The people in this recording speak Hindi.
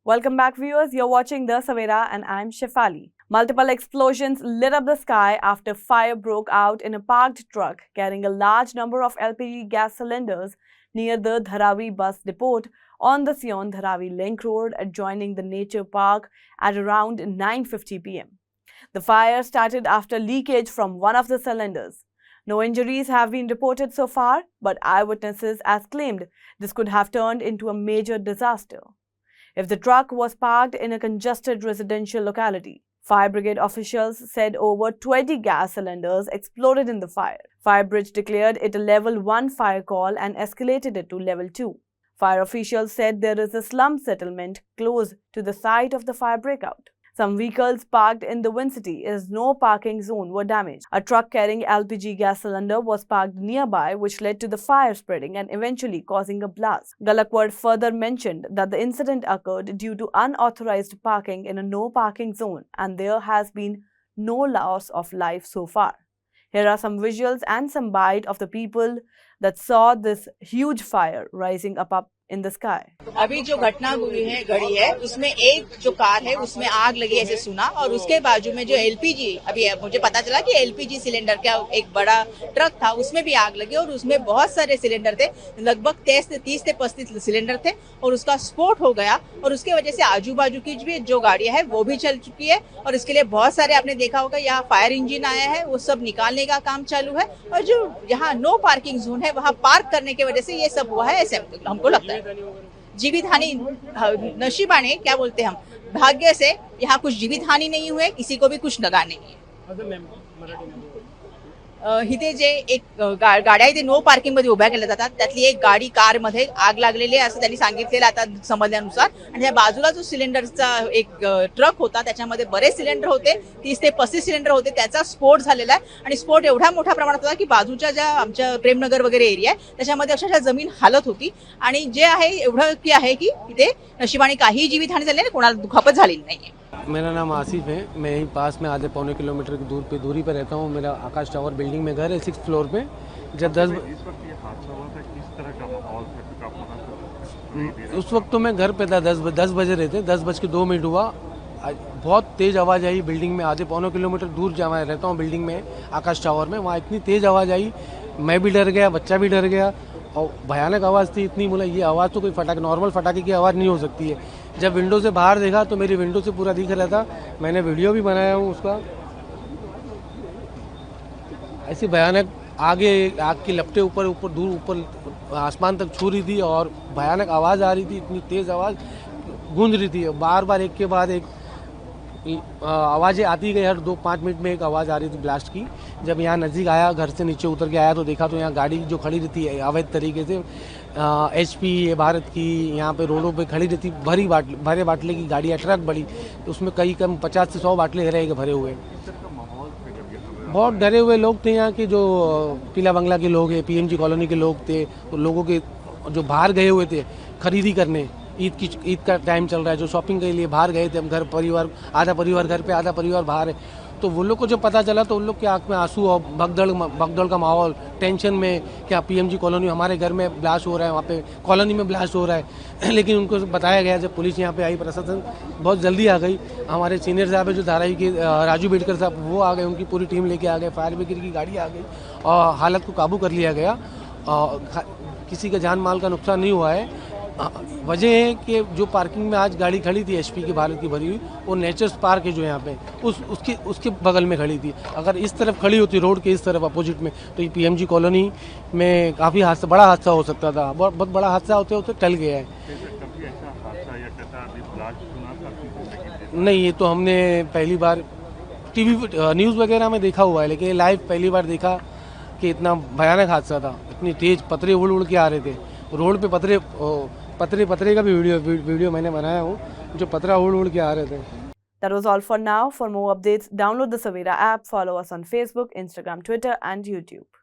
Welcome back, viewers. You're watching The Savera and I'm Shefali. Multiple explosions lit up the sky after fire broke out in a parked truck carrying a large number of LPG gas cylinders near the Dharavi bus depot on the Sion-Dharavi Link Road adjoining the nature park at around 9:50 p.m. The fire started after leakage from one of the cylinders. No injuries have been reported so far, but eyewitnesses has claimed this could have turned into a major disaster if the truck was parked in a congested residential locality. Fire brigade officials said over 20 gas cylinders exploded in the fire. Fire Bridge declared it a level 1 fire call and escalated it to level 2. Fire officials said there is a slum settlement close to the site of the fire breakout. Some vehicles parked in the vicinity is no parking zone were damaged. A truck carrying LPG gas cylinder was parked nearby, which led to the fire spreading and eventually causing a blast. Galakwad further mentioned that the incident occurred due to unauthorized parking in a no parking zone and there has been no loss of life so far. Here are some visuals and some bite of the people that saw this huge fire rising up in the sky. अभी जो घटना घड़ी है उसमें एक जो कार है उसमें आग लगी ऐसे सुना और उसके बाजू में जो एलपीजी अभी मुझे पता चला कि एलपीजी सिलेंडर का एक बड़ा ट्रक था उसमें भी आग लगी और उसमें बहुत सारे सिलेंडर थे, लगभग 30 से 35 सिलेंडर थे और उसका स्फोट हो गया और उसके वजह से आजू बाजू की भी जो गाड़ियां है वो भी चल चुकी है और इसके लिए बहुत सारे आपने देखा होगा यहाँ फायर इंजन आया है, वो सब निकालने का काम चालू है और जो यहाँ नो पार्किंग जोन है वहाँ पार्क करने की वजह से ये सब हुआ है ऐसे हमको लगता है। जीवित हानि नसीबाने क्या बोलते हम भाग्य से यहाँ कुछ जीवित हानि नहीं हुए, किसी को भी कुछ लगा नहीं है। इथे जे एक गाड्या इथे नो पार्किंग मध्ये उभ्या केल्या जातात त्यातली एक गाडी कार मध्ये आग लागलेली आहे असं त्यांनी सांगितलेलं आता समजल्यानुसार आणि त्या बाजूला जो सिलेंडरचा एक ट्रक होता त्याच्यामध्ये बरेच सिलेंडर होते, 30 ते 35 सिलेंडर होते, त्याचा स्फोट झालेला आहे आणि स्फोट एवढ्या मोठ्या प्रमाणात होता की बाजूच्या ज्या आमच्या प्रेमनगर वगैरे एरिया आहे त्याच्यामध्ये अक्षरशः जमीन हालत होती आणि जे आहे एवढं की आहे की इथे नशिबाने काही जीवित हानी झाली नाही, कोणाला दुखापत झालेली नाहीये। मेरा नाम आसिफ है, मैं यहीं पास में आधे पौने किलोमीटर की दूरी पर रहता हूँ। मेरा आकाश टावर बिल्डिंग में घर है 6th फ्लोर पे। जब उस वक्त तो मैं घर पे था, 10 बजे रहे थे, 10:02 हुआ। बहुत तेज़ आवाज़ आई बिल्डिंग में, आधे पौने किलोमीटर दूर जहाँ रहता हूँ बिल्डिंग में आकाश टावर में, वहाँ इतनी तेज़ आवाज़ आई, मैं भी डर गया, बच्चा भी डर गया और भयानक आवाज़ थी इतनी। बोला ये आवाज़ तो कोई नॉर्मल फटाके की आवाज़ नहीं हो सकती है। जब विंडो से बाहर देखा तो मेरी विंडो से पूरा दिख रहा था, मैंने वीडियो भी बनाया हूँ उसका। ऐसी भयानक आगे आग की लपटें ऊपर आसमान तक छू रही थी और भयानक आवाज़ आ रही थी, इतनी तेज़ आवाज़ गूंज रही थी। बार बार एक के बाद एक आवाज़ें आती गई, हर 2-5 मिनट में एक आवाज़ आ रही थी ब्लास्ट की। जब यहाँ नज़दीक आया, घर से नीचे उतर के आया तो देखा तो यहाँ गाड़ी जो खड़ी रहती है अवैध तरीके से HP भारत की यहाँ पे रोडों पे खड़ी रहती भरे बाटले की गाड़ियाँ, ट्रक बड़ी, तो उसमें कम 50 से 100 बाटले रहेंगे भरे हुए। बहुत डरे हुए लोग थे यहाँ के, जो किला बंगला के लोग हैं, PMG कॉलोनी के लोग थे, तो लोगों के जो बाहर गए हुए थे खरीदी करने, ईद का टाइम चल रहा है, जो शॉपिंग के लिए बाहर गए थे, हम घर परिवार, आधा परिवार घर पे, आधा परिवार बाहर है, तो वो लोग को जो पता चला तो उन लोग के आँख में आंसू और भगदड़ का माहौल, टेंशन में क्या PMG कॉलोनी हमारे घर में ब्लास्ट हो रहा है, वहाँ पे कॉलोनी में ब्लास्ट हो रहा है। लेकिन उनको बताया गया, जब पुलिस यहाँ पे आई, प्रशासन बहुत जल्दी आ गई, हमारे सीनियर साहब है जो धारावी के राजू बेडकर साहब, वो आ गए, उनकी पूरी टीम लेके आ गए, फायर ब्रिगेड की गाड़ी आ गई और हालत को काबू कर लिया गया और किसी का जान माल का नुकसान नहीं हुआ है। वजह है कि जो पार्किंग में आज गाड़ी खड़ी थी HP की भारत की भरी हुई, वो नेचर्स पार्क है जो यहाँ पे उसके बगल में खड़ी थी। अगर इस तरफ खड़ी होती रोड के इस तरफ अपोजिट में तो ये PMG कॉलोनी में काफ़ी बड़ा हादसा हो सकता था। बहुत बड़ा हादसा होते होते टल गया है। नहीं, ये तो हमने पहली बार TV न्यूज़ वगैरह में देखा हुआ है, लेकिन लाइव पहली बार देखा कि इतना भयानक हादसा था। इतनी तेज़ पतरे उड़ के आ रहे थे रोड पे, पतरे का भी वीडियो मैंने बनाया हूँ, जो पतरा उड़ के आ रहे थे। That was all for now. For more updates, download the Savera app, follow us on Facebook, Instagram, Twitter and YouTube.